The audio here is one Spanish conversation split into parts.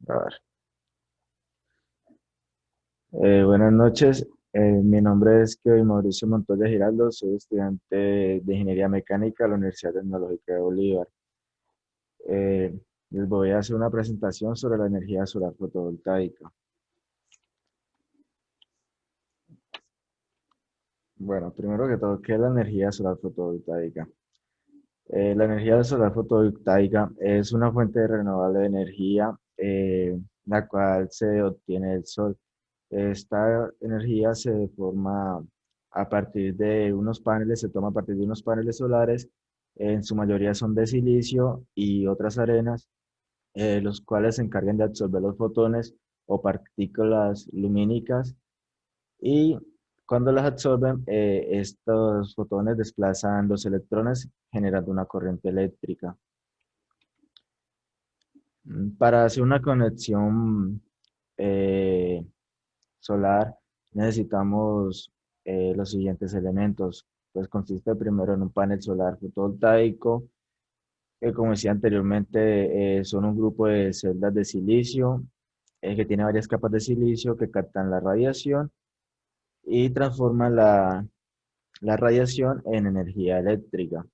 Grabar. Buenas noches, mi nombre es Kevin Mauricio Montoya Giraldo, soy estudiante de Ingeniería Mecánica de la Universidad Tecnológica de Bolívar. Eh, Les voy a hacer una presentación sobre la energía solar fotovoltaica. Bueno, primero que todo, ¿qué es la energía solar fotovoltaica? La energía solar fotovoltaica es una fuente renovable de energía, la cual se obtiene del sol. Esta energía se forma a partir de unos paneles, se toma a partir de unos paneles solares, en su mayoría son de silicio y otras arenas, los cuales se encargan de absorber los fotones o partículas lumínicas y cuando las absorben, estos fotones desplazan los electrones generando una corriente eléctrica. Para hacer una conexión eh, solar necesitamos los siguientes elementos. Pues consiste primero en un panel solar fotovoltaico, que como decía anteriormente, son un grupo de celdas de silicio, que tiene varias capas de silicio que captan la radiación y transforman la radiación en energía eléctrica.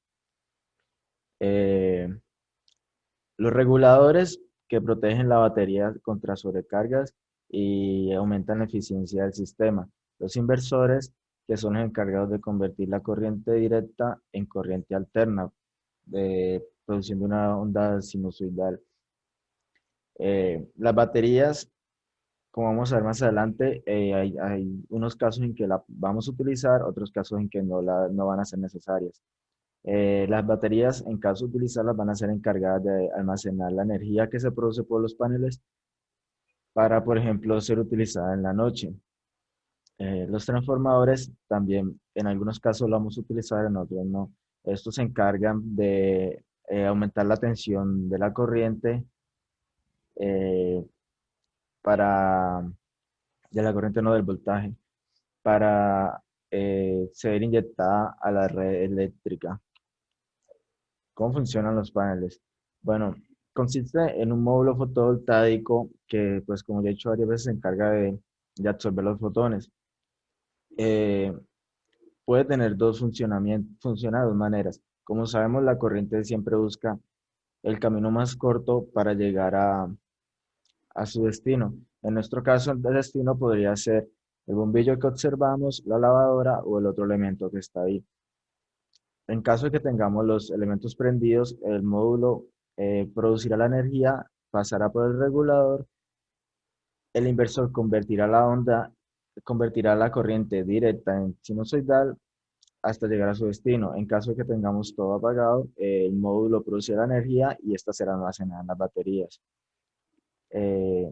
Eh, los reguladores que protegen la batería contra sobrecargas y aumentan la eficiencia del sistema. Los inversores, que son los encargados de convertir la corriente directa en corriente alterna, produciendo una onda sinusoidal. Las baterías, como vamos a ver más adelante, hay unos casos en que la vamos a utilizar, otros casos en que no van a ser necesarias. Las baterías, en caso de utilizarlas, van a ser encargadas de almacenar la energía que se produce por los paneles para, por ejemplo, ser utilizada en la noche. Los transformadores también, en algunos casos lo vamos a utilizar, en otros no. Estos se encargan de aumentar la tensión de la corriente eh, para, de la corriente no del voltaje, para ser inyectada a la red eléctrica. ¿Cómo funcionan los paneles? Bueno, consiste en un módulo fotovoltaico que, pues como ya he dicho varias veces, se encarga de absorber los fotones. Eh, Puede tener dos funcionamientos, funciona de dos maneras. Como sabemos, la corriente siempre busca el camino más corto para llegar a su destino. En nuestro caso, el destino podría ser el bombillo que observamos, la lavadora o el otro elemento que está ahí. En caso de que tengamos los elementos prendidos, el módulo producirá la energía, pasará por el regulador, el inversor convertirá la onda, convertirá la corriente directa en sinusoidal hasta llegar a su destino. En caso de que tengamos todo apagado, el módulo produce la energía y esta será almacenada en las baterías. Eh,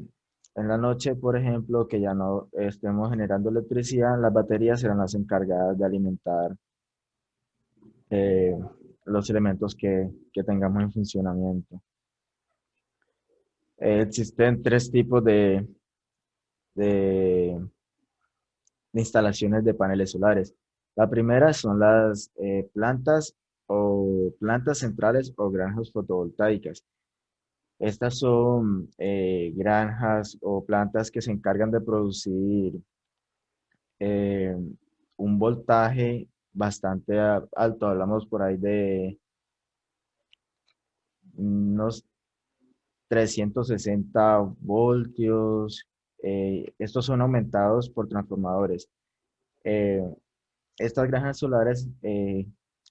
en la noche, por ejemplo, que ya no estemos generando electricidad, las baterías serán las encargadas de alimentar eh, los elementos que tengamos en funcionamiento. Existen tres tipos de- de instalaciones de paneles solares. La primera son las plantas o plantas centrales o granjas fotovoltaicas. Estas son granjas o plantas que se encargan de producir eh, un voltaje bastante alto. Hablamos por ahí de unos 360 voltios. Estos son aumentados por transformadores. Eh, Estas granjas solares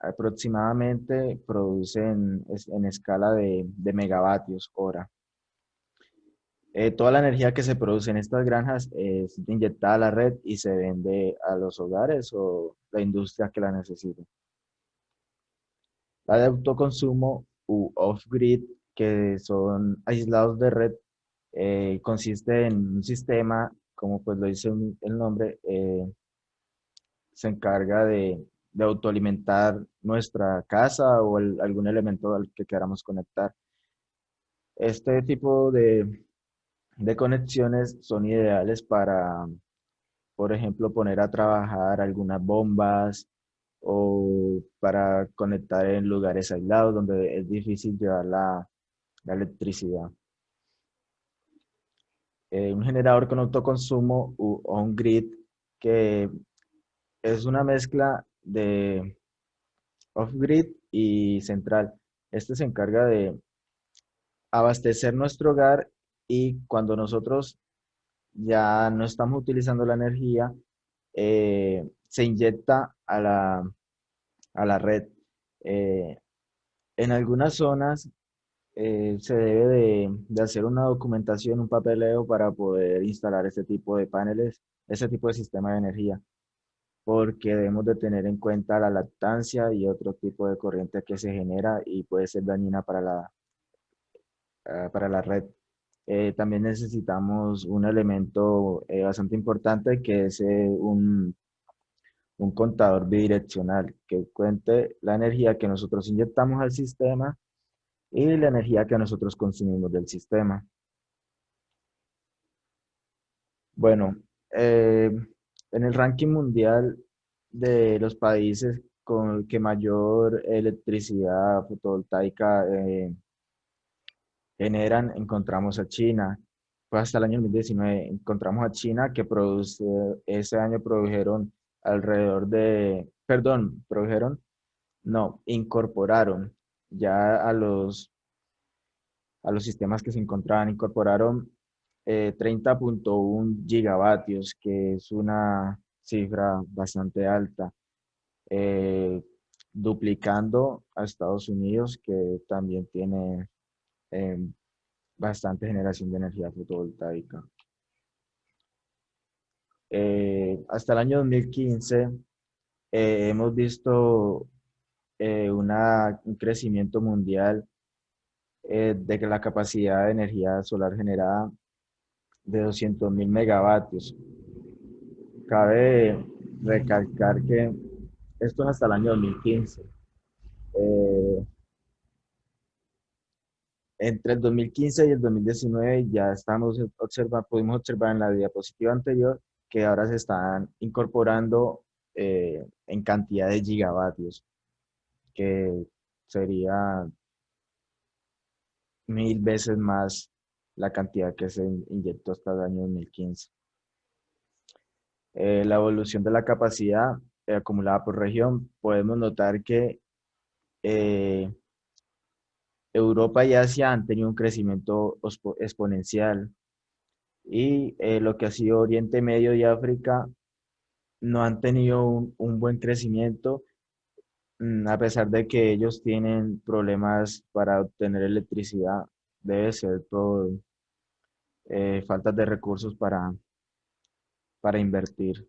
aproximadamente producen en escala de megavatios hora. Toda la energía que se produce en estas granjas es inyectada a la red y se vende a los hogares o la industria que la necesite. La de autoconsumo u off-grid, que son aislados de red, consiste en un sistema, como pues lo dice el nombre, se encarga de autoalimentar nuestra casa o algún elemento al que queramos conectar. Este tipo de conexiones son ideales para, por ejemplo, poner a trabajar algunas bombas o para conectar en lugares aislados donde es difícil llevar la electricidad. un generador con autoconsumo o un grid que es una mezcla de off-grid y central. Este se encarga de abastecer nuestro hogar y cuando nosotros ya no estamos utilizando la energía, se inyecta a la red. Eh, en algunas zonas se debe de hacer una documentación, un papeleo para poder instalar este tipo de paneles, ese tipo de sistema de energía, porque debemos de tener en cuenta la lactancia y otro tipo de corriente que se genera y puede ser dañina para la red. También necesitamos un elemento bastante importante que es un contador bidireccional que cuente la energía que nosotros inyectamos al sistema y la energía que nosotros consumimos del sistema. Bueno, en el ranking mundial de los países con que mayor electricidad fotovoltaica generan, encontramos a China. Pues hasta el año 2019 encontramos a China que produce, ese año produjeron alrededor de, perdón, produjeron, no, incorporaron ya a los sistemas que se encontraban, incorporaron 30,1 gigavatios, que es una cifra bastante alta, eh, duplicando a Estados Unidos, que también tiene eh, bastante generación de energía fotovoltaica. Hasta el año 2015 hemos visto un crecimiento mundial de que la capacidad de energía solar generada de 200.000 megavatios. Cabe recalcar que esto es hasta el año 2015. Eh, Entre el 2015 y el 2019 ya pudimos observar en la diapositiva anterior que ahora se están incorporando en cantidad de gigavatios, que sería 1.000 veces más la cantidad que se inyectó hasta el año 2015. La evolución de la capacidad acumulada por región, podemos notar que eh, Europa y Asia han tenido un crecimiento exponencial y lo que ha sido Oriente Medio y África no han tenido un buen crecimiento, a pesar de que ellos tienen problemas para obtener electricidad. Debe ser por falta de recursos para invertir.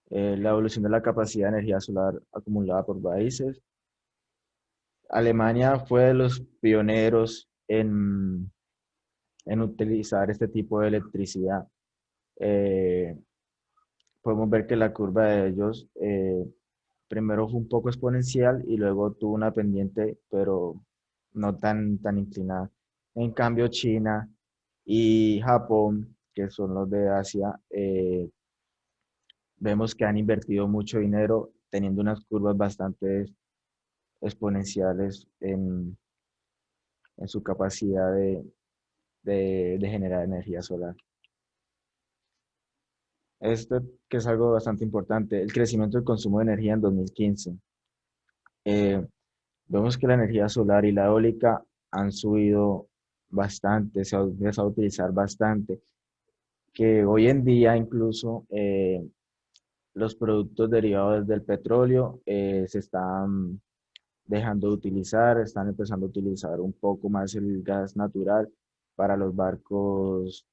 La evolución de la capacidad de energía solar acumulada por países. Alemania fue de los pioneros en utilizar este tipo de electricidad. Eh, Podemos ver que la curva de ellos primero fue un poco exponencial y luego tuvo una pendiente, pero no tan inclinada. En cambio, China y Japón, que son los de Asia, vemos que han invertido mucho dinero teniendo unas curvas bastante exponenciales en su capacidad de generar energía solar. Esto que es algo bastante importante, el crecimiento del consumo de energía en 2015. Eh, Vemos que la energía solar y la eólica han subido bastante, se ha empezado a utilizar bastante, que hoy en día incluso los productos derivados del petróleo se están dejando de utilizar, están empezando a utilizar un poco más el gas natural para los barcos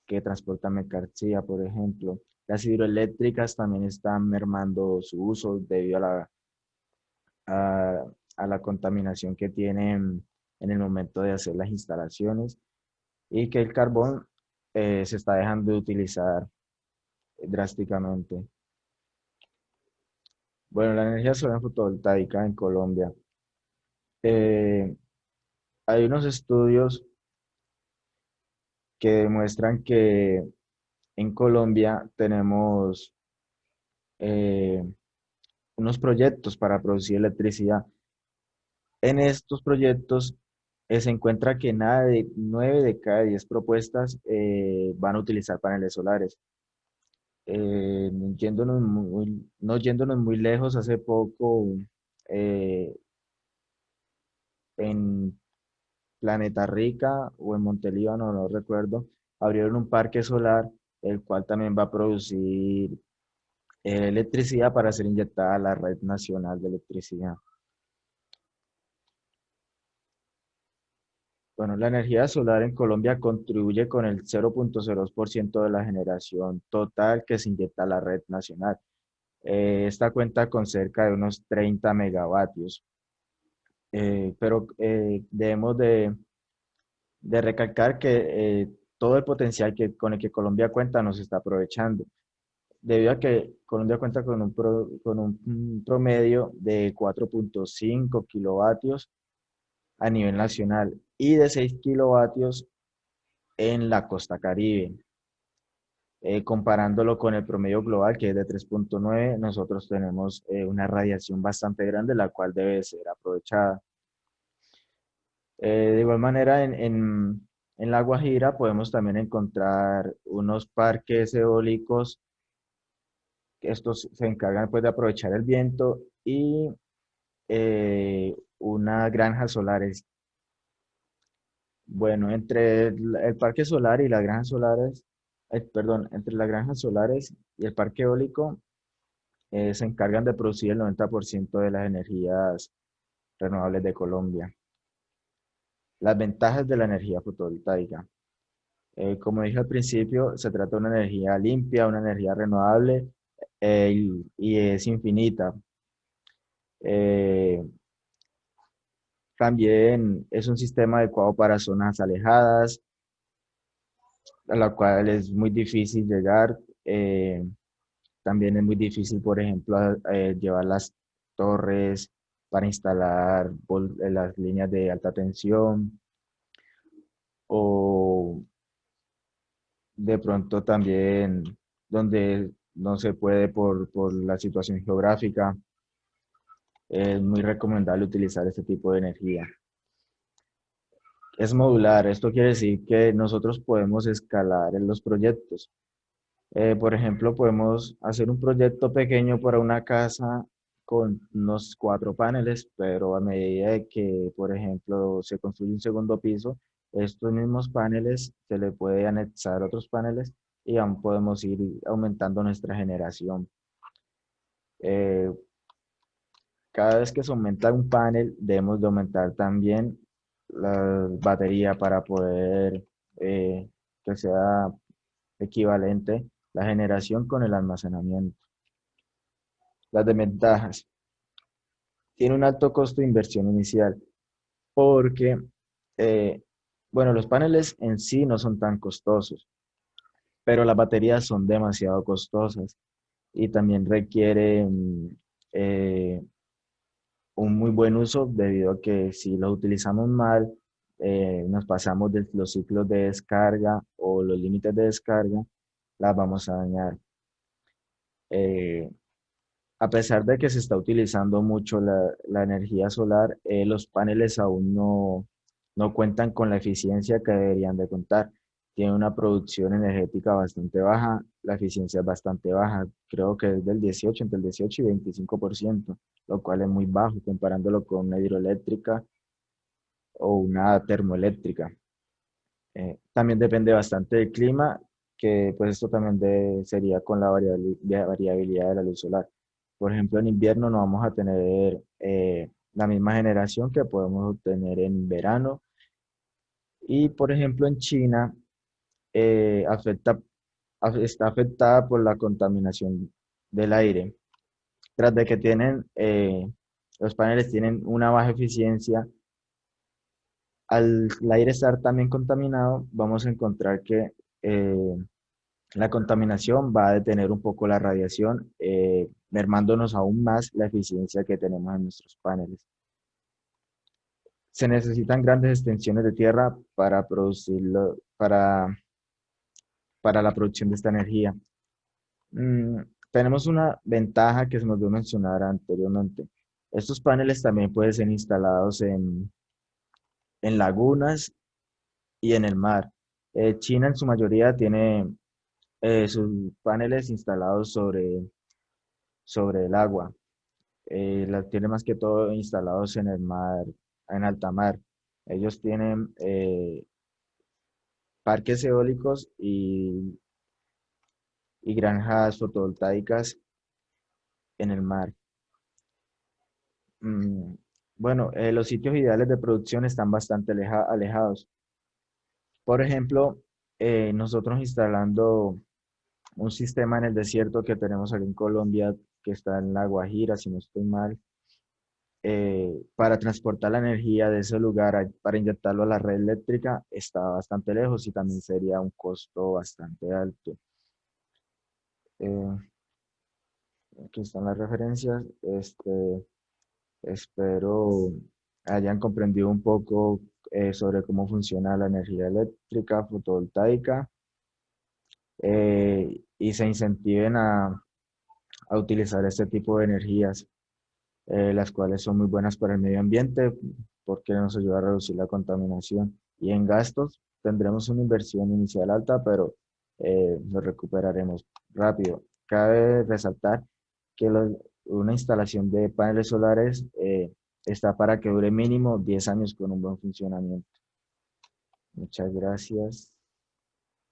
que transportan mercancía, por ejemplo. Las hidroeléctricas también están mermando su uso debido a, a la contaminación que tienen en el momento de hacer las instalaciones y que el carbón se está dejando de utilizar drásticamente. Bueno, la energía solar fotovoltaica en Colombia. Eh, Hay unos estudios que demuestran que en Colombia tenemos eh, unos proyectos para producir electricidad. En estos proyectos se encuentra que 9 de cada 10 propuestas van a utilizar paneles solares. No yéndonos muy lejos, hace poco eh, en Planeta Rica o en Montelíbano, no recuerdo, abrieron un parque solar, el cual también va a producir electricidad para ser inyectada a la red nacional de electricidad. Bueno, la energía solar en Colombia contribuye con el 0,02% de la generación total que se inyecta a la red nacional. Esta cuenta con cerca de unos 30 megavatios. Pero debemos de recalcar que todo el potencial con el que Colombia cuenta no se está aprovechando, debido a que Colombia cuenta con un promedio de 4,5 kilovatios a nivel nacional y de 6 kilovatios en la costa Caribe. Comparándolo con el promedio global, que es de 3,9, nosotros tenemos una radiación bastante grande, la cual debe ser aprovechada. De igual manera, en La Guajira podemos también encontrar unos parques eólicos, que estos se encargan pues, de aprovechar el viento y unas granjas solares. Bueno, entre el parque solar y las granjas solares, perdón, entre las granjas solares y el parque eólico, se encargan de producir el 90% de las energías renovables de Colombia. Las ventajas de la energía fotovoltaica. Como dije al principio, se trata de una energía limpia, una energía renovable y es infinita. Eh, También es un sistema adecuado para zonas alejadas, a la cual es muy difícil llegar. También es muy difícil, por ejemplo, llevar las torres para instalar las líneas de alta tensión o de pronto también donde no se puede por la situación geográfica. Es muy recomendable utilizar este tipo de energía. Es modular, esto quiere decir que nosotros podemos escalar en los proyectos. Por ejemplo, podemos hacer un proyecto pequeño para una casa con unos 4 paneles, pero a medida de que, por ejemplo, se construye un segundo piso, estos mismos paneles se le puede anexar otros paneles y aún podemos ir aumentando nuestra generación. Eh, Cada vez que se aumenta un panel, debemos de aumentar también la batería para poder que sea equivalente la generación con el almacenamiento. Las desventajas. Tiene un alto costo de inversión inicial porque, eh, bueno, los paneles en sí no son tan costosos, pero las baterías son demasiado costosas y también requieren un muy buen uso debido a que si los utilizamos mal, nos pasamos de los ciclos de descarga o los límites de descarga, las vamos a dañar. Eh, A pesar de que se está utilizando mucho la energía solar, los paneles aún no cuentan con la eficiencia que deberían de contar. Tienen una producción energética bastante baja, la eficiencia es bastante baja, creo que es del 18, entre el 18 y 25%, lo cual es muy bajo comparándolo con una hidroeléctrica o una termoeléctrica. También depende bastante del clima, que pues esto también sería con la variabilidad de la luz solar. Por ejemplo, en invierno no vamos a tener la misma generación que podemos obtener en verano. Y por ejemplo, en China está afectada por la contaminación del aire. Tras de que los paneles tienen una baja eficiencia, al el aire estar también contaminado, vamos a encontrar que eh, la contaminación va a detener un poco la radiación, mermándonos aún más la eficiencia que tenemos en nuestros paneles. Se necesitan grandes extensiones de tierra para la producción de esta energía. Mm, Tenemos una ventaja que se nos dio mencionar anteriormente. Estos paneles también pueden ser instalados en lagunas y en el mar. China en su mayoría tiene sus paneles instalados sobre el agua. Las tiene más que todo instalados en el mar, en alta mar. Ellos tienen parques eólicos y granjas fotovoltaicas en el mar. Mm, bueno, los sitios ideales de producción están bastante alejados. Por ejemplo, nosotros instalando un sistema en el desierto que tenemos aquí en Colombia, que está en La Guajira, si no estoy mal, para transportar la energía de ese lugar para inyectarlo a la red eléctrica está bastante lejos y también sería un costo bastante alto. Eh, Aquí están las referencias. Espero hayan comprendido un poco sobre cómo funciona la energía eléctrica fotovoltaica y se incentiven a utilizar este tipo de energías, las cuales son muy buenas para el medio ambiente porque nos ayuda a reducir la contaminación. Y en gastos tendremos una inversión inicial alta, pero lo recuperaremos rápido. Cabe resaltar que una instalación de paneles solares está para que dure mínimo 10 años con un buen funcionamiento. Muchas gracias.